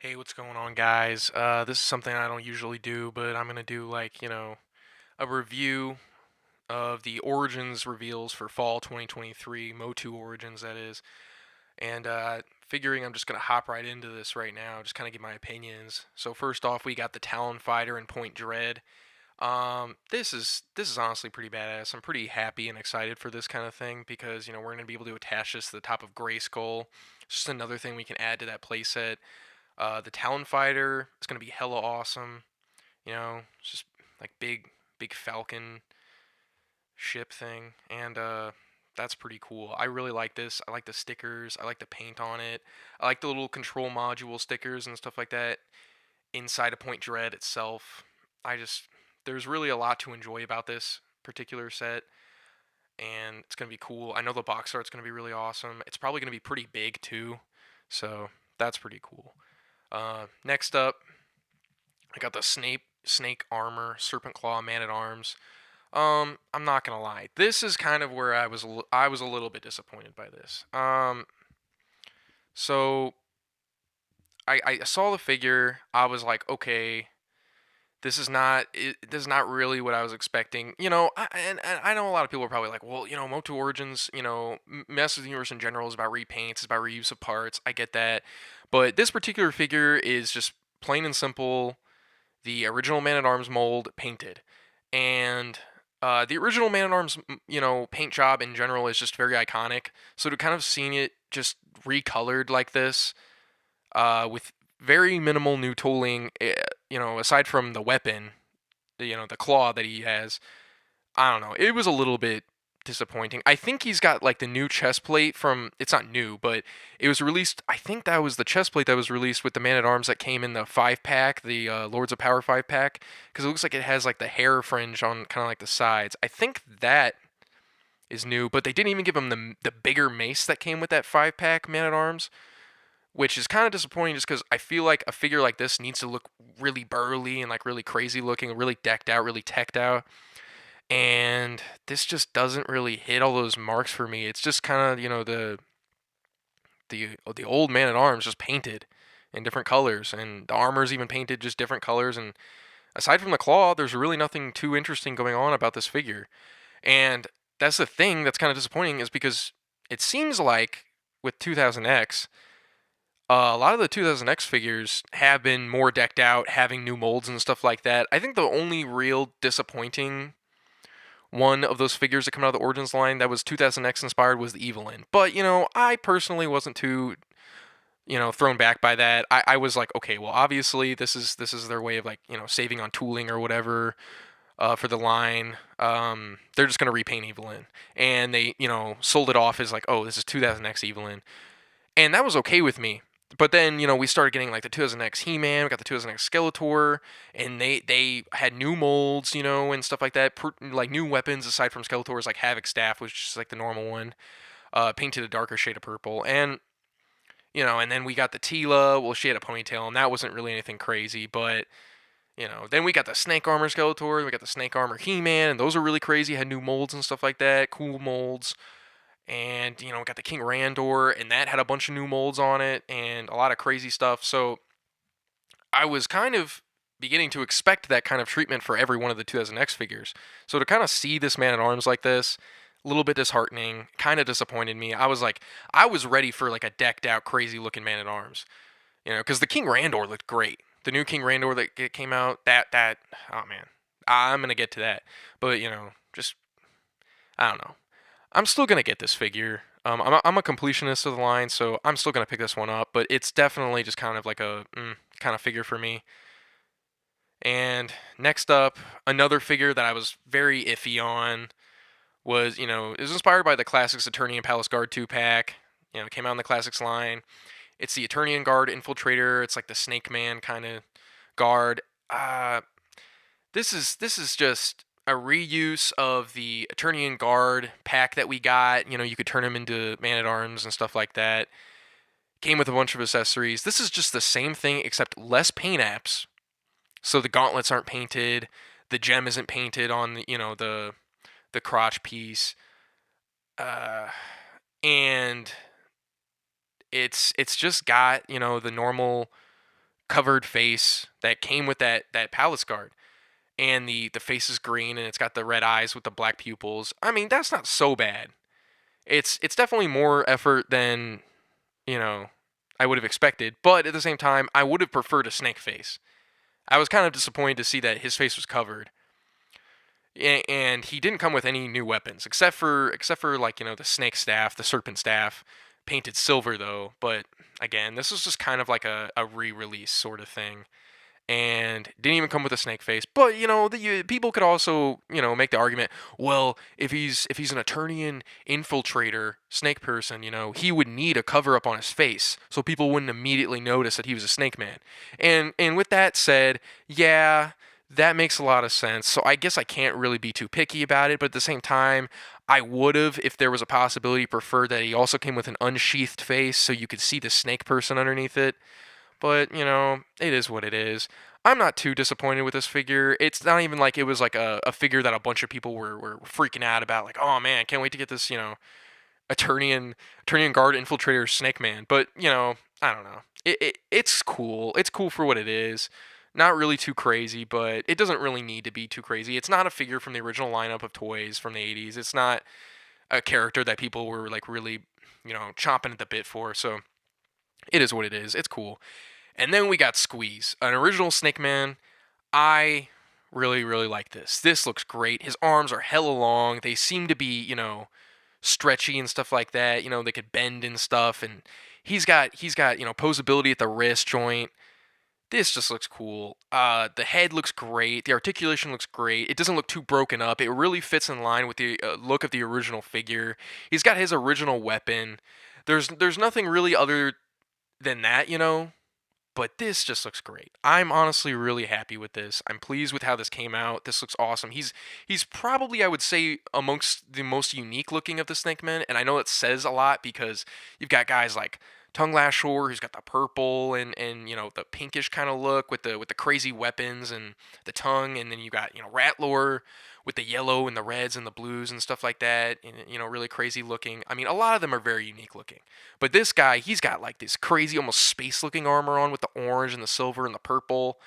Hey, what's going on, guys? This is something I don't usually do, but I'm gonna do a review of the Origins reveals for Fall 2023, MOTU Origins, that is. And figuring I'm just gonna hop right into this right now, just kind of give my opinions. So first off, we got the Talon Fighter and Point Dread. This is honestly pretty badass. I'm pretty happy and excited for this kind of thing because we're gonna be able to attach this to the top of Grayskull. It's just another thing we can add to that playset. The Talon Fighter is going to be hella awesome. It's just like big Falcon ship thing, and that's pretty cool. I really like this. I like the stickers. I like the paint on it. I like the little control module stickers and stuff like that inside a Point Dread itself. I just there's really a lot to enjoy about this particular set, and it's gonna be cool. I know the box art's gonna be really awesome. It's probably gonna be pretty big too, so that's pretty cool. Next up, I got the snake armor, serpent claw, man at arms. I'm not gonna lie. This is kind of where I was a little bit disappointed by this. So I saw the figure. I was like, okay, this is not really what I was expecting. And I know a lot of people are probably like, well, Motu Origins, Masters of the Universe in general is about repaints, it's about reuse of parts. I get that, but this particular figure is just plain and simple the original Man at Arms mold painted, and the original Man at Arms, paint job in general is just very iconic. So to kind of seeing it just recolored like this, with very minimal new tooling, aside from the weapon, the claw that he has, I don't know. It was a little bit disappointing. I think he's got like the new chest plate from it's not new, but it was released. I think that was the chest plate that was released with the Man at Arms that came in the 5 pack, the Lords of Power 5 pack, because it looks like it has like the hair fringe on kind of like the sides. I think that is new, but they didn't even give him the bigger mace that came with that 5 pack Man at Arms, which is kind of disappointing just because I feel like a figure like this needs to look really burly and like really crazy looking, really decked out, really teched out, and this just doesn't really hit all those marks for me. It's just kind of the old Man at Arms just painted in different colors, and the armor's even painted just different colors. And aside from the claw, there's really nothing too interesting going on about this figure. And that's the thing that's kind of disappointing is because it seems like with 2000X, a lot of the 2000X figures have been more decked out, having new molds and stuff like that. I think the only real disappointing one of those figures that come out of the Origins line that was 2000X inspired was the Evelyn. But, I personally wasn't too, thrown back by that. I was like, okay, well, obviously this is their way of like, saving on tooling or whatever for the line. They're just gonna repaint Evelyn, and they, sold it off as like, oh, this is 2000X Evelyn, and that was okay with me. But then we started getting like the 2000X He-Man, we got the 2000X Skeletor, and they had new molds, and stuff like that. Like new weapons aside from Skeletor's like Havoc staff, which is just like the normal one, painted a darker shade of purple, and and then we got the Tila. Well, she had a ponytail, and that wasn't really anything crazy, but then we got the Snake Armor Skeletor, we got the Snake Armor He-Man, and those are really crazy. Had new molds and stuff like that, cool molds. And got the King Randor, and that had a bunch of new molds on it and a lot of crazy stuff. So I was kind of beginning to expect that kind of treatment for every one of the 2000X figures. So to kind of see this Man at Arms like this, a little bit disheartening, kind of disappointed me. I was like, I was ready for like a decked out, crazy looking Man at Arms, because the King Randor looked great. The new King Randor that came out, oh man, I'm gonna get to that, but just I don't know. I'm still gonna get this figure. I'm a completionist of the line, so I'm still gonna pick this one up. But it's definitely just kind of like a kind of figure for me. And next up, another figure that I was very iffy on was it was inspired by the Classics Eternian Palace Guard 2 pack. It came out in the Classics line. It's the Eternian Guard Infiltrator. It's like the Snake Man kind of guard. This is just a reuse of the Eternian Guard pack that we got. You could turn him into Man at Arms and stuff like that. Came with a bunch of accessories. This is just the same thing except less paint apps. So the gauntlets aren't painted. The gem isn't painted on the crotch piece. Uh, and it's just got the normal covered face that came with that palace guard, and the face is green and it's got the red eyes with the black pupils. I mean, that's not so bad. It's definitely more effort than you know I would have expected, but at the same time, I would have preferred a snake face. I was kind of disappointed to see that his face was covered, and he didn't come with any new weapons except for like the snake staff, the serpent staff, painted silver though. But again, this was just kind of like a re-release sort of thing, and didn't even come with a snake face. But people could also make the argument, well, if he's an Eternian infiltrator snake person, he would need a cover up on his face so people wouldn't immediately notice that he was a snake man. And with that said, yeah, that makes a lot of sense. So I guess I can't really be too picky about it, but at the same time, I would have, if there was a possibility, preferred that he also came with an unsheathed face so you could see the snake person underneath it. But, it is what it is. I'm not too disappointed with this figure. It's not even like it was like a figure that a bunch of people were freaking out about. Like, oh man, can't wait to get this, Eternian Guard Infiltrator Snake Man. But, I don't know. It's cool. It's cool for what it is. Not really too crazy, but it doesn't really need to be too crazy. It's not a figure from the original lineup of toys from the 80s. It's not a character that people were like really, chomping at the bit for. So it is what it is. It's cool. And then we got Squeeze, an original Snake Man. I really, really like this. This looks great. His arms are hella long. They seem to be, stretchy and stuff like that. They could bend and stuff. And he's got, posability at the wrist joint. This just looks cool. The head looks great. The articulation looks great. It doesn't look too broken up. It really fits in line with the look of the original figure. He's got his original weapon. There's nothing really other than that, but this just looks great. I'm honestly really happy with this. I'm pleased with how this came out. This looks awesome. He's probably, I would say, amongst the most unique looking of the Snake Men, and I know it says a lot because you've got guys like Tongue Lashor, who's got the purple and the pinkish kind of look with the crazy weapons and the tongue, and then you got Ratlor with the yellow and the reds and the blues and stuff like that, and really crazy looking. I mean, a lot of them are very unique looking, but this guy, he's got like this crazy almost space looking armor on with the orange and the silver and the purple,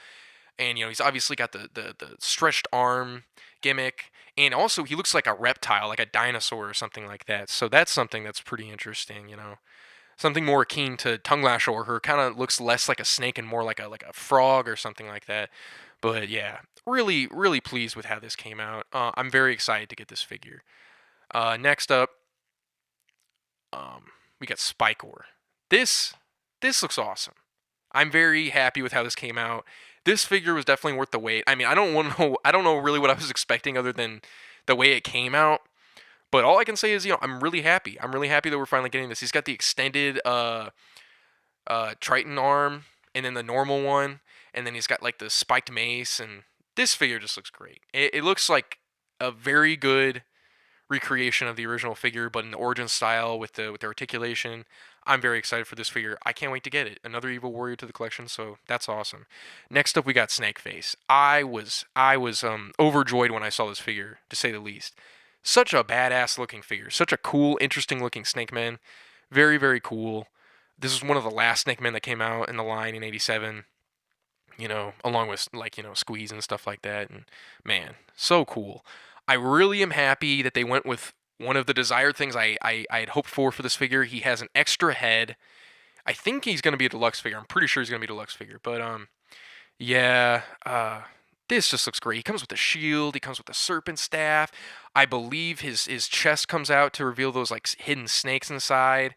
and he's obviously got the stretched arm gimmick, and also he looks like a reptile, like a dinosaur or something like that. So that's something that's pretty interesting. Something more akin to Tongue Lashor, who kind of looks less like a snake and more like a frog or something like that. But yeah, really, really pleased with how this came out. I'm very excited to get this figure. Next up, we got Spikor. This looks awesome. I'm very happy with how this came out. This figure was definitely worth the wait. I mean, I don't know really what I was expecting other than the way it came out. But all I can say is, I'm really happy. I'm really happy that we're finally getting this. He's got the extended Triton arm, and then the normal one, and then he's got like the spiked mace, and this figure just looks great. It looks like a very good recreation of the original figure, but in the origin style with the articulation. I'm very excited for this figure. I can't wait to get it. Another Evil Warrior to the collection, so that's awesome. Next up, we got Snakeface. I was overjoyed when I saw this figure, to say the least. Such a badass looking figure. Such a cool, interesting looking Snake Man. Very, very cool. This is one of the last Snake Men that came out in the line in '87. Along with Squeeze and stuff like that. And man, so cool. I really am happy that they went with one of the desired things I had hoped for this figure. He has an extra head. I think he's going to be a deluxe figure. I'm pretty sure he's going to be a deluxe figure. But yeah, this just looks great. He comes with a shield. He comes with a serpent staff. I believe his chest comes out to reveal those like hidden snakes inside.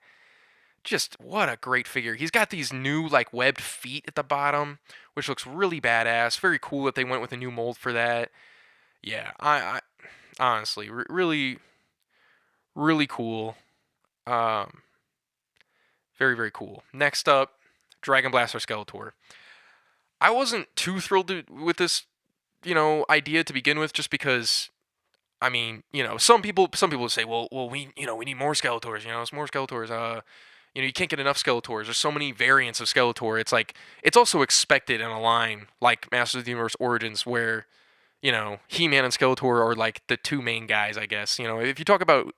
Just what a great figure. He's got these new like webbed feet at the bottom, which looks really badass. Very cool that they went with a new mold for that. Yeah, I honestly really, really cool. Um, very, very cool. Next up, Dragon Blaster Skeletor. I wasn't too thrilled with this, idea to begin with, just because, I mean, some people would say, well, we need more Skeletors, it's more Skeletors. You can't get enough Skeletors. There's so many variants of Skeletor. It's like, it's also expected in a line like Masters of the Universe Origins where, He-Man and Skeletor are like the two main guys, I guess. If you talk about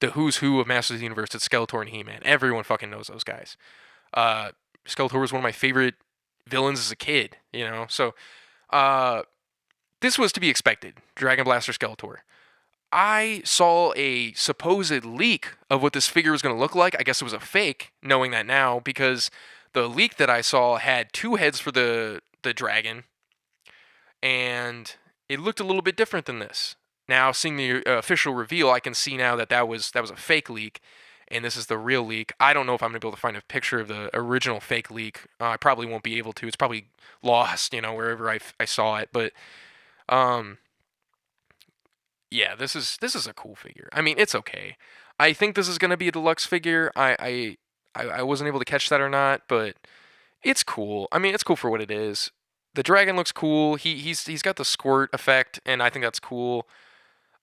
the who's who of Masters of the Universe, it's Skeletor and He-Man. Everyone fucking knows those guys. Skeletor was one of my favorite villains as a kid, So, uh, this was to be expected. Dragon Blaster Skeletor. I saw a supposed leak of what this figure was going to look like. I guess it was a fake, knowing that now, because the leak that I saw had two heads for the dragon, and it looked a little bit different than this. Now, seeing the official reveal, I can see now that that was a fake leak, and this is the real leak. I don't know if I'm going to be able to find a picture of the original fake leak. I probably won't be able to. It's probably lost, wherever I saw it. But yeah, this is a cool figure. I mean, it's okay. I think this is going to be a deluxe figure. I wasn't able to catch that or not, but it's cool. I mean, it's cool for what it is. The dragon looks cool. He's got the squirt effect, and I think that's cool.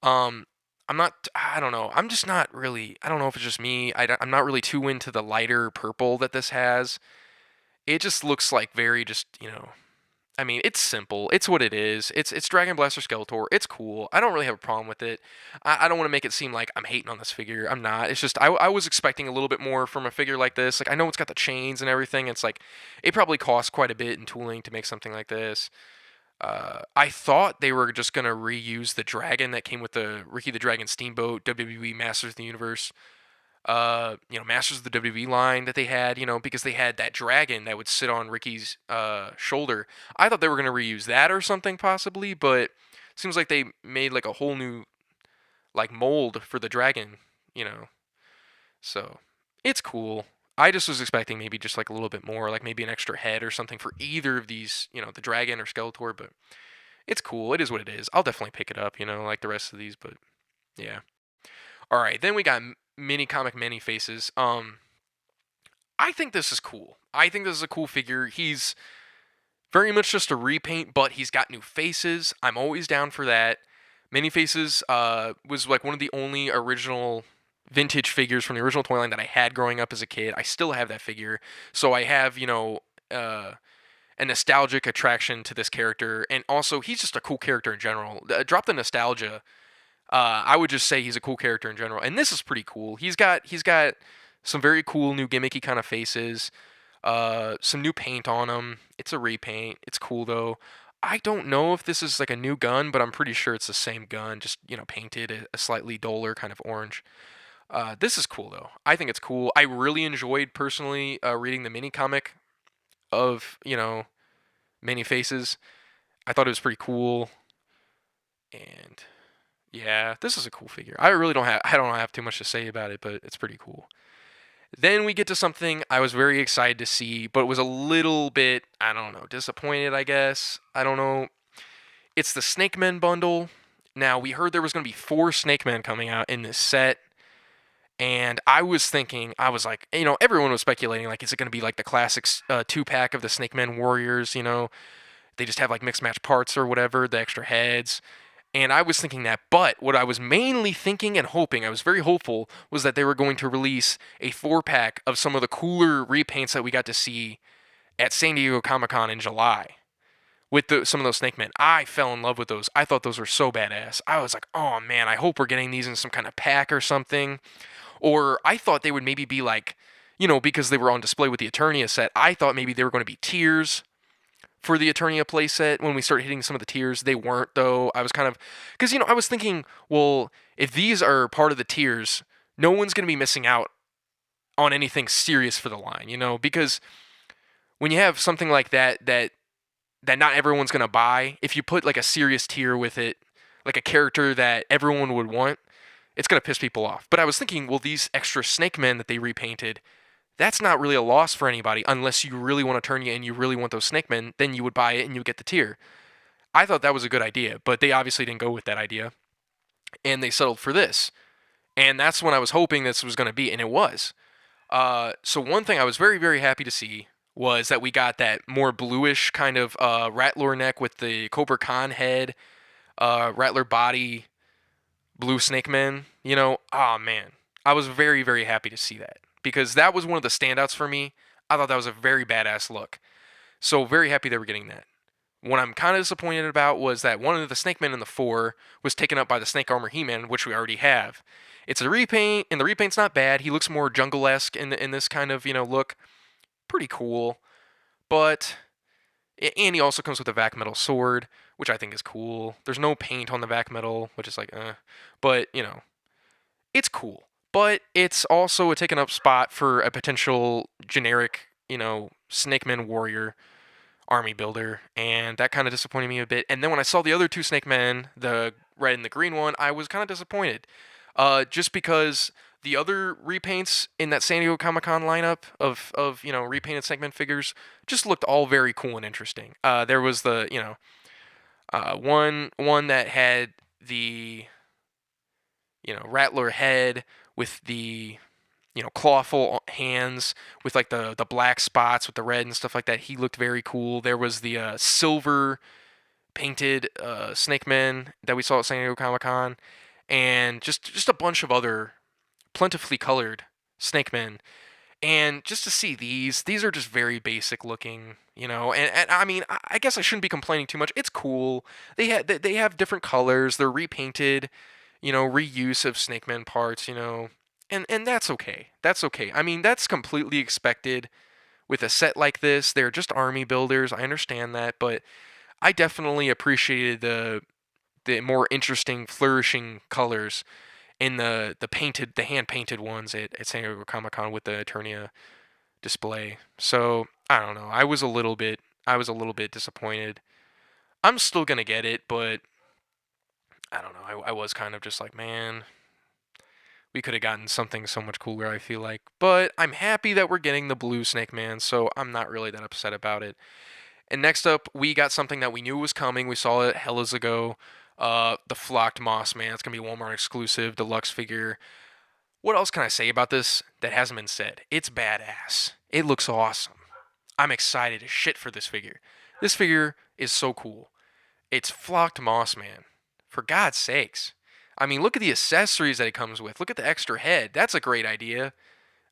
Um, I'm not. I don't know. I'm just not really. I don't know if it's just me. I'm not really too into the lighter purple that this has. It just looks like very just I mean, it's simple. It's what it is. It's Dragon Blaster Skeletor. It's cool. I don't really have a problem with it. I don't want to make it seem like I'm hating on this figure. I'm not. It's just I was expecting a little bit more from a figure like this. Like, I know it's got the chains and everything. It's like it probably costs quite a bit in tooling to make something like this. I thought they were just gonna reuse the dragon that came with the Ricky the Dragon Steamboat WWE Masters of the Universe, Masters of the WWE line that they had, because they had that dragon that would sit on Ricky's shoulder. I thought they were gonna reuse that or something possibly, but it seems like they made like a whole new like mold for the dragon, you know. So it's cool. I just was expecting maybe just like a little bit more, like maybe an extra head or something for either of these, the dragon or Skeletor, but it's cool. It is what it is. I'll definitely pick it up, like the rest of these, but yeah. All right, then we got mini comic many faces. I think this is cool. I think this is a cool figure. He's very much just a repaint, but he's got new faces. I'm always down for that. Many Faces was like one of the only original vintage figures from the original toy line that I had growing up as a kid. I still have that figure, so I have a nostalgic attraction to this character, and also he's just a cool character in general. Drop the nostalgia. I would just say he's a cool character in general, and this is pretty cool. He's got some very cool new gimmicky kind of faces, some new paint on him. It's a repaint. It's cool though. I don't know if this is like a new gun, but I'm pretty sure it's the same gun, just painted a slightly duller kind of orange. This is cool though. I think it's cool. I really enjoyed personally reading the mini comic of Many Faces. I thought it was pretty cool, and yeah, this is a cool figure. I don't have too much to say about it, but it's pretty cool. Then we get to something I was very excited to see, but was a little bit, I don't know, disappointed, I guess. I don't know. It's the Snake Men bundle. Now, we heard there was going to be 4 Snake Men coming out in this set. And I was thinking, I was like, everyone was speculating, like, is it going to be like the classic 2-pack of the Snake Men Warriors, They just have like mixed match parts or whatever, the extra heads. And I was thinking that, but what I was mainly thinking and hoping, I was very hopeful, was that they were going to release a 4-pack of some of the cooler repaints that we got to see at San Diego Comic-Con in July with some of those Snake Men. I fell in love with those. I thought those were so badass. I was like, oh man, I hope we're getting these in some kind of pack or something. Or I thought they would maybe be like, because they were on display with the Eternia set, I thought maybe they were going to be tiers for the Eternia playset. When we started hitting some of the tiers, they weren't though. I was kind of, because I was thinking, well, if these are part of the tiers, no one's going to be missing out on anything serious for the line, because when you have something like that not everyone's going to buy, if you put like a serious tier with it, like a character that everyone would want, it's going to piss people off. But I was thinking, well, these extra Snake Men that they repainted, that's not really a loss for anybody unless you really want Eternia and you really want those Snake Men, then you would buy it and you would get the tier. I thought that was a good idea, but they obviously didn't go with that idea. And they settled for this. And that's when I was hoping this was going to be, and it was. So one thing I was very, very happy to see was that we got that more bluish kind of Rattler neck with the Cobra Khan head, Rattler body, blue Snake Men. Oh man. I was very, very happy to see that, because that was one of the standouts for me. I thought that was a very badass look. So very happy they were getting that. What I'm kind of disappointed about was that one of the Snake Men in the 4 was taken up by the Snake Armor He-Man, which we already have. It's a repaint, and the repaint's not bad. He looks more jungle-esque in this kind of, look. Pretty cool. But And he also comes with a vac metal sword, which I think is cool. There's no paint on the vac metal, which is like, but it's cool. But it's also a taken up spot for a potential generic, Snake Man warrior army builder, and that kind of disappointed me a bit. And then when I saw the other two Snake Men, the red and the green one, I was kind of disappointed. Just because the other repaints in that San Diego Comic Con lineup of repainted Snake Men figures just looked all very cool and interesting. There was the one that had the Rattler head with the clawful hands with like the black spots with the red and stuff like that. He looked very cool. There was the silver painted Snake Men that we saw at San Diego Comic Con, and just a bunch of other plentifully colored Snake Men. And just to see these are just very basic looking, And I mean, I guess I shouldn't be complaining too much. It's cool. They have different colors. They're repainted, reuse of Snake Men parts, and that's okay. That's okay. I mean, that's completely expected with a set like this. They're just army builders. I understand that, but I definitely appreciated the more interesting, flourishing colors in the hand painted ones at San Diego Comic Con with the Eternia display. So I don't know. I was a little bit disappointed. I'm still gonna get it, but I don't know. I was kind of just like, man, we could have gotten something so much cooler, I feel like. But I'm happy that we're getting the blue Snake Man, so I'm not really that upset about it. And next up, we got something that we knew was coming. We saw it hellas ago. The Flocked Moss Man. It's going to be a Walmart exclusive deluxe figure. What else can I say about this that hasn't been said? It's badass. It looks awesome. I'm excited as shit for this figure. This figure is so cool. It's Flocked Moss Man. For God's sakes. I mean, look at the accessories that it comes with. Look at the extra head. That's a great idea.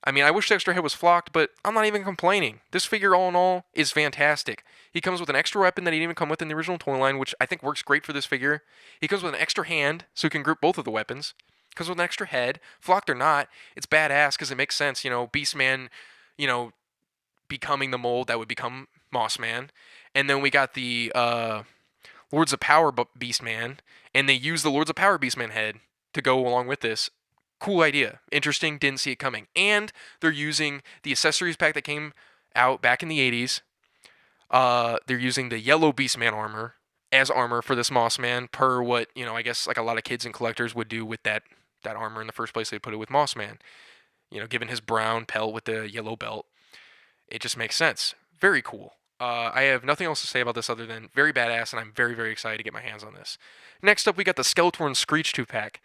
I mean, I wish the extra head was flocked, but I'm not even complaining. This figure, all in all, is fantastic. He comes with an extra weapon that he didn't even come with in the original toy line, which I think works great for this figure. He comes with an extra hand, so he can group both of the weapons. Comes with an extra head, flocked or not. It's badass because it makes sense. Beastman, you know, becoming the mold that would become Mossman. And then we got the Lords of Power Beastman, and they use the Lords of Power Beastman head to go along with this. Cool idea. Interesting. Didn't see it coming. And they're using the accessories pack that came out back in the 80s. They're using the yellow Beastman armor as armor for this Mossman, per what, I guess like a lot of kids and collectors would do with that armor in the first place. They put it with Mossman. Given his brown pelt with the yellow belt. It just makes sense. Very cool. I have nothing else to say about this other than very badass, and I'm very, very excited to get my hands on this. Next up, we got the Skeletor and Screech 2-pack.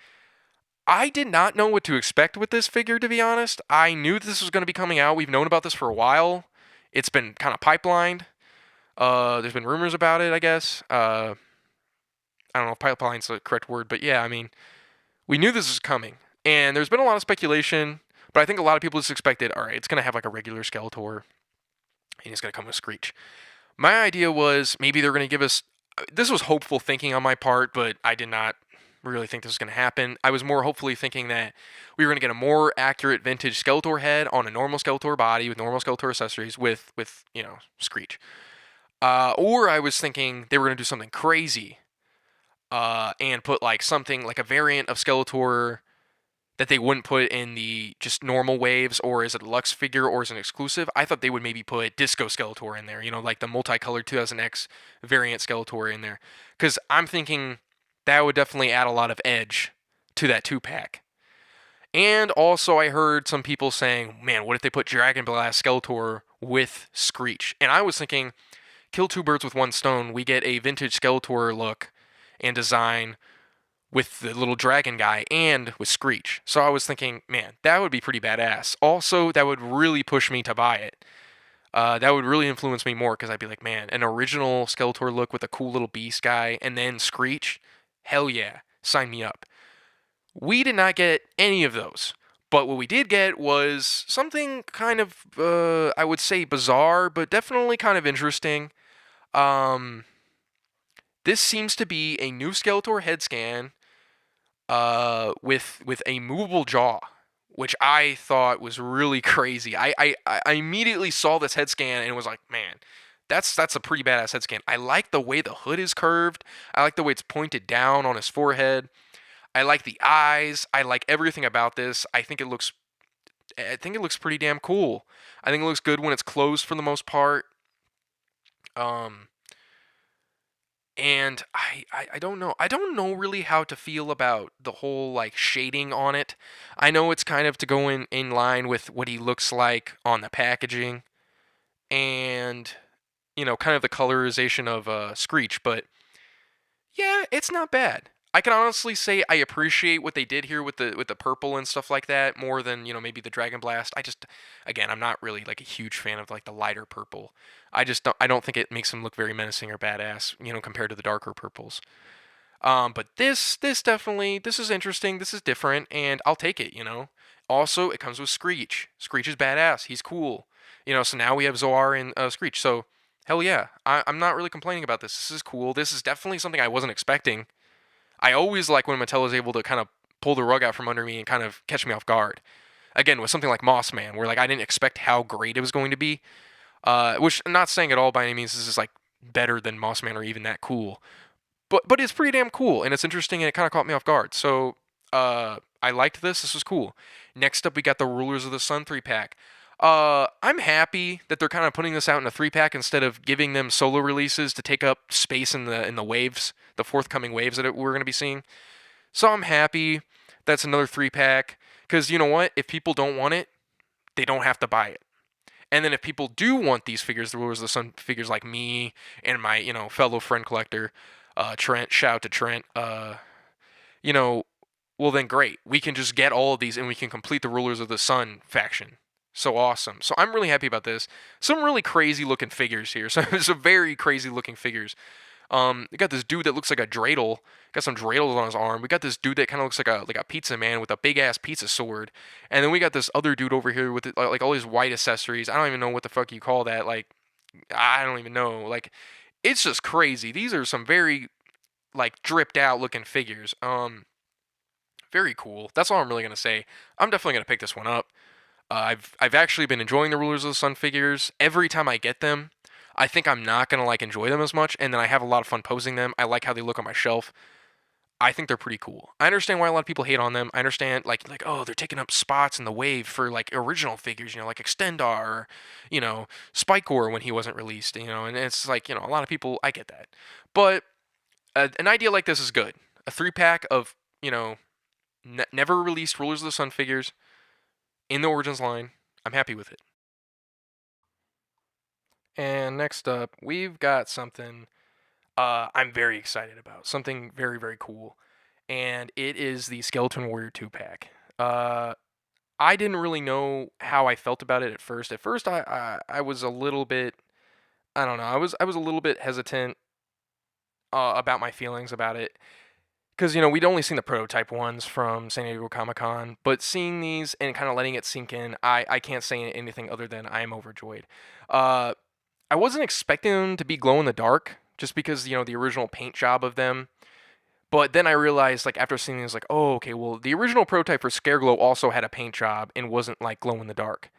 I did not know what to expect with this figure, to be honest. I knew this was going to be coming out. We've known about this for a while. It's been kind of pipelined. There's been rumors about it, I guess. I don't know if pipeline's the correct word, but yeah, I mean, we knew this was coming. And there's been a lot of speculation, but I think a lot of people just expected, all right, it's going to have like a regular Skeletor, and he's going to come with Screech. My idea was maybe they're going to give us... This was hopeful thinking on my part, but I did not really think this was going to happen. I was more hopefully thinking that we were going to get a more accurate vintage Skeletor head on a normal Skeletor body with normal Skeletor accessories with Screech. Or I was thinking they were going to do something crazy and put like something like a variant of Skeletor that they wouldn't put in the just normal waves or as a deluxe figure or as an exclusive. I thought they would maybe put Disco Skeletor in there, like the multicolored 2000X variant Skeletor in there. Because I'm thinking that would definitely add a lot of edge to that 2-pack. And also I heard some people saying, man, what if they put Dragon Blast Skeletor with Screech? And I was thinking, kill two birds with one stone. We get a vintage Skeletor look and design with the little dragon guy and with Screech. So I was thinking, man, that would be pretty badass. Also, that would really push me to buy it. That would really influence me more because I'd be like, man, an original Skeletor look with a cool little beast guy and then Screech? Hell yeah, sign me up. We did not get any of those. But what we did get was something kind of, I would say bizarre, but definitely kind of interesting. This seems to be a new Skeletor head scan with a movable jaw, which I thought was really crazy. I immediately saw this head scan and was like, man, That's a pretty badass head scan. I like the way the hood is curved. I like the way it's pointed down on his forehead. I like the eyes. I like everything about this. I think it looks pretty damn cool. I think it looks good when it's closed for the most part. Um, and I don't know. I don't know really how to feel about the whole like shading on it. I know it's kind of to go in line with what he looks like on the packaging and kind of the colorization of Screech, but yeah, it's not bad. I can honestly say I appreciate what they did here with the purple and stuff like that more than maybe the Dragon Blast. Again, I'm not really like a huge fan of like the lighter purple. I don't think it makes them look very menacing or badass, compared to the darker purples. But this definitely this is interesting. This is different, and I'll take it. Also, it comes with Screech. Screech is badass. He's cool. So now we have Zoar and Screech. So hell yeah, I'm not really complaining about this. This is cool. This is definitely something I wasn't expecting. I always like when Mattel is able to kind of pull the rug out from under me and kind of catch me off guard. Again, with something like Moss Man, where like I didn't expect how great it was going to be. Which I'm not saying at all by any means this is like better than Moss Man or even that cool. But it's pretty damn cool and it's interesting and it kind of caught me off guard. So I liked this. This was cool. Next up, we got the Rulers of the Sun 3-pack. I'm happy that they're kind of putting this out in a 3-pack instead of giving them solo releases to take up space in the waves, the forthcoming waves that we're going to be seeing. So I'm happy that's another 3-pack because you know what? If people don't want it, they don't have to buy it. And then if people do want these figures, the Rulers of the Sun figures like me and my fellow friend collector, Trent, shout out to Trent. You know, well then great. We can just get all of these and we can complete the Rulers of the Sun faction. So awesome. So I'm really happy about this. Some really crazy looking figures here. Some very crazy looking figures. We got this dude that looks like a dreidel. Got some dreidels on his arm. We got this dude that kind of looks like a pizza man with a big ass pizza sword. And then we got this other dude over here with like all these white accessories. I don't even know what the fuck you call that. Like I don't even know. Like it's just crazy. These are some very like dripped out looking figures. Very cool. That's all I'm really gonna say. I'm definitely gonna pick this one up. I've actually been enjoying the Rulers of the Sun figures. Every time I get them, I think I'm not gonna like enjoy them as much, and then I have a lot of fun posing them. I like how they look on my shelf. I think they're pretty cool. I understand why a lot of people hate on them. I understand like oh they're taking up spots in the wave for like original figures, like Extendar or Spikor when he wasn't released, and it's like a lot of people. I get that, but an idea like this is good. A 3-pack of never released Rulers of the Sun figures in the Origins line. I'm happy with it. And next up, we've got something I'm very excited about. Something very, very cool. And it is the Skeleton Warrior 2-pack. I didn't really know how I felt about it at first. At first, I was a little bit, I don't know, I was a little bit hesitant about my feelings about it. Because, we'd only seen the prototype ones from San Diego Comic-Con, but seeing these and kind of letting it sink in, I can't say anything other than I am overjoyed. I wasn't expecting them to be glow in the dark, just because, the original paint job of them. But then I realized, like, after seeing these, like, oh, okay, well, the original prototype for Scareglow also had a paint job and wasn't, like, glow in the dark.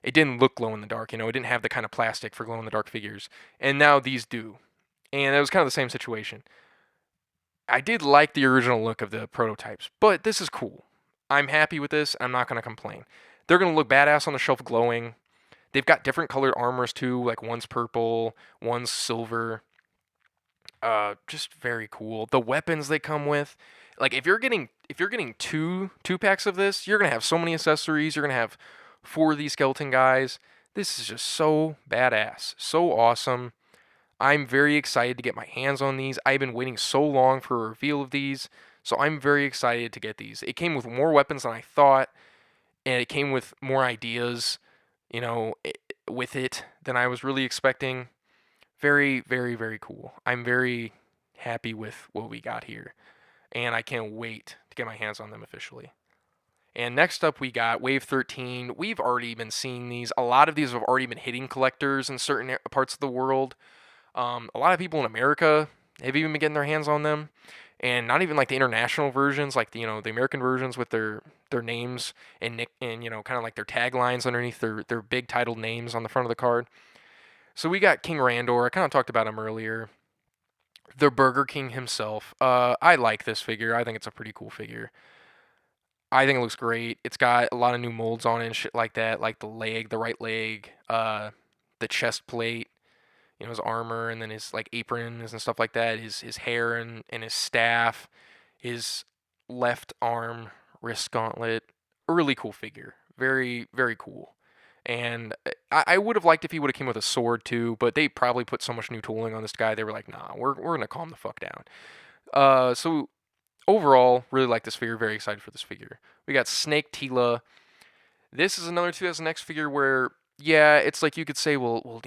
It didn't look glow in the dark, it didn't have the kind of plastic for glow in the dark figures. And now these do. And it was kind of the same situation. I did like the original look of the prototypes, but this is cool. I'm happy with this. I'm not going to complain. They're going to look badass on the shelf glowing. They've got different colored armors too, like one's purple, one's silver. Just very cool. The weapons they come with, like if you're getting two packs of this, you're going to have so many accessories. You're going to have 4 of these skeleton guys. This is just so badass. So awesome. I'm very excited to get my hands on these. I've been waiting so long for a reveal of these, so I'm very excited to get these. It came with more weapons than I thought, and it came with more ideas, with it than I was really expecting. Very, very, very cool. I'm very happy with what we got here, and I can't wait to get my hands on them officially. And next up, we got Wave 13. We've already been seeing these. A lot of these have already been hitting collectors in certain parts of the world. A lot of people in America have even been getting their hands on them, and not even like the international versions, like the American versions with their names and kind of like their taglines underneath their big titled names on the front of the card. So we got King Randor. I kind of talked about him earlier. The Burger King himself. I like this figure. I think it's a pretty cool figure. I think it looks great. It's got a lot of new molds on it and shit like that, like the leg, the right leg, the chest plate, his armor, and then his like aprons and stuff like that. His hair and his staff, his left arm wrist gauntlet. A really cool figure. Very very cool. And I would have liked if he would have came with a sword too, but they probably put so much new tooling on this guy. They were like, nah, we're gonna calm the fuck down. So overall, really like this figure. Very excited for this figure. We got Snake Tila. This is another 2000X figure where, yeah, it's like you could say, well,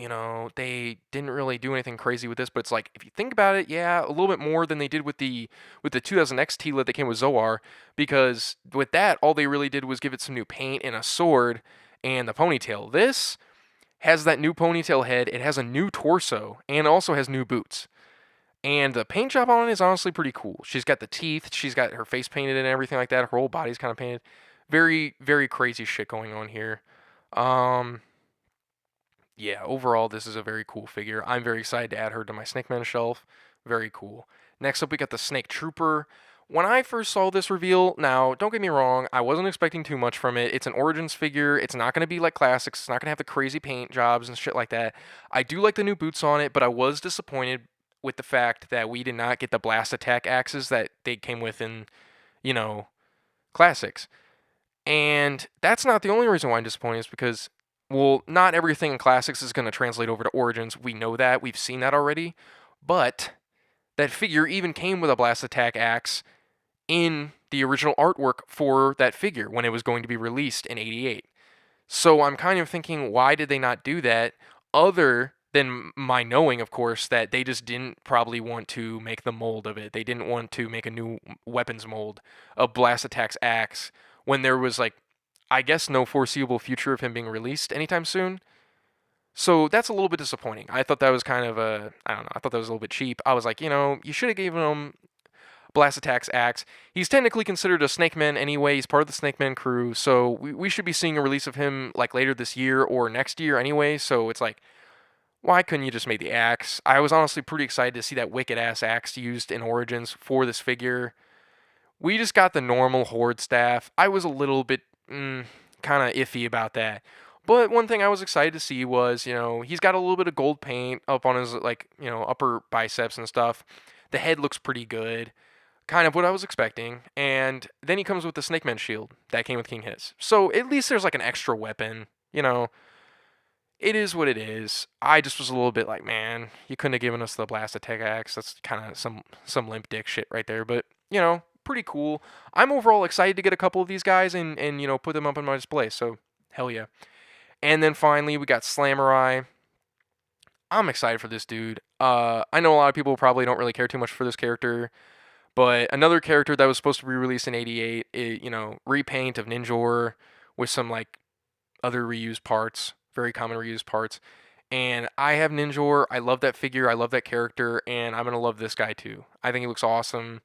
they didn't really do anything crazy with this, but it's like if you think about it, yeah, a little bit more than they did with the 2000X Tila that came with Zoar, because with that, all they really did was give it some new paint and a sword and the ponytail. This has that new ponytail head. It has a new torso and also has new boots. And the paint job on it is honestly pretty cool. She's got the teeth, she's got her face painted and everything like that. Her whole body's kind of painted. Very, very crazy shit going on here. Um, yeah, overall, this is a very cool figure. I'm very excited to add her to my Snake Man shelf. Very cool. Next up, we got the Snake Trooper. When I first saw this reveal, now, don't get me wrong, I wasn't expecting too much from it. It's an Origins figure. It's not going to be like Classics. It's not going to have the crazy paint jobs and shit like that. I do like the new boots on it, but I was disappointed with the fact that we did not get the blast attack axes that they came with in, Classics. And that's not the only reason why I'm disappointed, is because, well, not everything in Classics is going to translate over to Origins. We know that. We've seen that already. But that figure even came with a blast attack axe in the original artwork for that figure when it was going to be released in '88. So I'm kind of thinking, why did they not do that? Other than my knowing, of course, that they just didn't probably want to make the mold of it. They didn't want to make a new weapons mold of Blast Attack's axe when there was, like, I guess no foreseeable future of him being released anytime soon. So that's a little bit disappointing. I thought that was kind of I don't know, I thought that was a little bit cheap. I was like, you should have given him Blast Attack's axe. He's technically considered a Snake Man anyway. He's part of the Snake Man crew, so we should be seeing a release of him like later this year or next year anyway. So it's like, why couldn't you just make the axe? I was honestly pretty excited to see that wicked ass axe used in Origins for this figure. We just got the normal Horde staff. I was a little bit kind of iffy about that. But one thing I was excited to see was, he's got a little bit of gold paint up on his, like, upper biceps and stuff. The head looks pretty good. Kind of what I was expecting. And then he comes with the Snake Man shield that came with King Hiss. So at least there's like an extra weapon, It is what it is. I just was a little bit like, man, you couldn't have given us the blast attack axe. That's kind of some limp dick shit right there. But, pretty cool. I'm overall excited to get a couple of these guys and put them up on my display. So, hell yeah. And then finally, we got Slamurai. I'm excited for this dude. I know a lot of people probably don't really care too much for this character. But another character that was supposed to be released in '88, repaint of Ninjor with some, like, other reused parts. Very common reused parts. And I have Ninjor. I love that figure. I love that character. And I'm going to love this guy too. I think he looks awesome.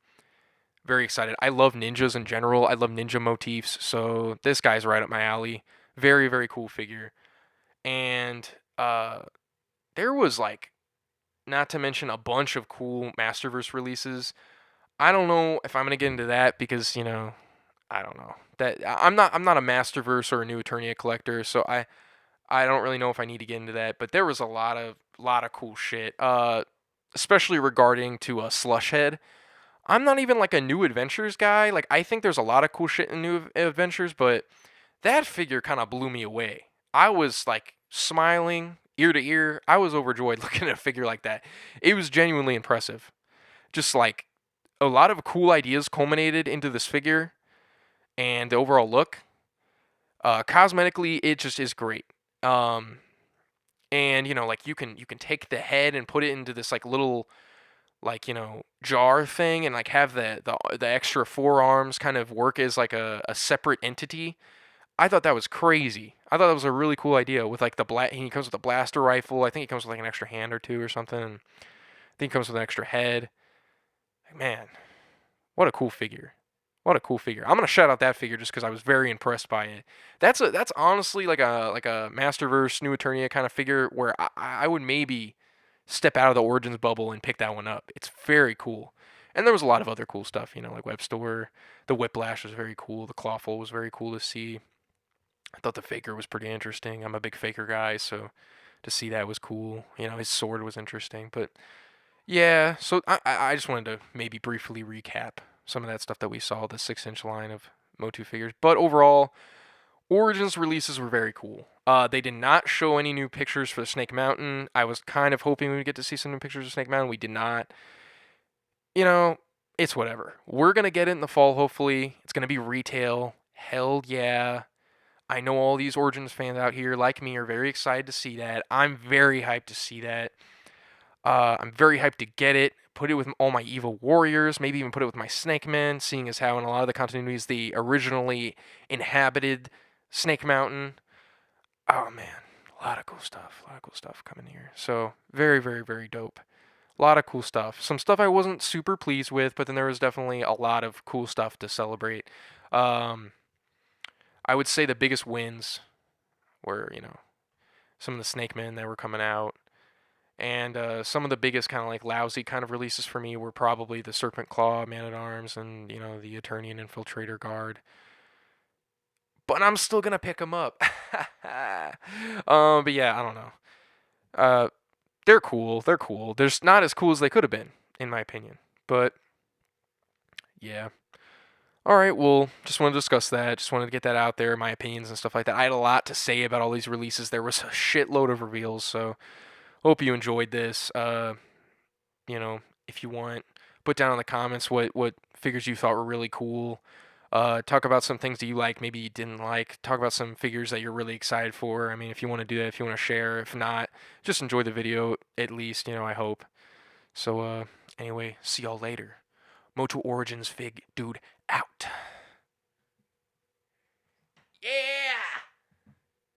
Very excited. I love ninjas in general. I love ninja motifs. So this guy's right up my alley. Very, very cool figure. And there was, like, not to mention a bunch of cool Masterverse releases. I don't know if I'm going to get into that because, I don't know. That I'm not a Masterverse or a new Eternia collector, so I don't really know if I need to get into that, but there was a lot of cool shit, especially regarding to a Slush Head. I'm not even like a New Adventures guy. Like, I think there's a lot of cool shit in New Adventures, but that figure kind of blew me away. I was like smiling ear to ear. I was overjoyed looking at a figure like that. It was genuinely impressive. Just like a lot of cool ideas culminated into this figure, and the overall look. Cosmetically, it just is great. And like you can take the head and put it into this like little, like, jar thing, and like have the extra forearms kind of work as like a separate entity. I thought that was crazy. I thought that was a really cool idea with like he comes with a blaster rifle. I think he comes with like an extra hand or two or something. And I think he comes with an extra head. Like, man, what a cool figure. What a cool figure. I'm gonna shout out that figure just because I was very impressed by it. That's honestly like a Masterverse New Eternia kind of figure where I would maybe step out of the Origins bubble and pick that one up. It's very cool. And there was a lot of other cool stuff, like Web Store. The Whiplash was very cool. The Clawful was very cool to see. I thought the Faker was pretty interesting. I'm a big Faker guy, so to see that was cool. His sword was interesting. But yeah, so I just wanted to maybe briefly recap some of that stuff that we saw, the 6-inch line of MOTU figures. But overall, Origins releases were very cool. They did not show any new pictures for the Snake Mountain. I was kind of hoping we would get to see some new pictures of Snake Mountain. We did not. It's whatever. We're going to get it in the fall, hopefully. It's going to be retail. Hell yeah. I know all these Origins fans out here, like me, are very excited to see that. I'm very hyped to see that. I'm very hyped to get it, put it with all my evil warriors, maybe even put it with my Snake Men, seeing as how in a lot of the continuities they originally inhabited Snake Mountain. Oh man, a lot of cool stuff. A lot of cool stuff coming here. So very, very, very dope. A lot of cool stuff. Some stuff I wasn't super pleased with, but then there was definitely a lot of cool stuff to celebrate. Um, I would say the biggest wins were, some of the Snake Men that were coming out. And some of the biggest kind of like lousy kind of releases for me were probably the Serpent Claw Man at Arms and the Eternian Infiltrator Guard. But I'm still gonna pick them up. But yeah, I don't know. Uh, they're cool. They're cool. They're not as cool as they could have been, in my opinion. But yeah. All right. Well, just wanted to discuss that. Just wanted to get that out there, my opinions and stuff like that. I had a lot to say about all these releases. There was a shitload of reveals, so hope you enjoyed this. If you want, put down in the comments what figures you thought were really cool. Talk about some things that you like, maybe you didn't like. Talk about some figures that you're really excited for. I mean, if you want to do that, if you want to share. If not, just enjoy the video at least, I hope. So, anyway, see y'all later. MOTU Origins Fig Dude out.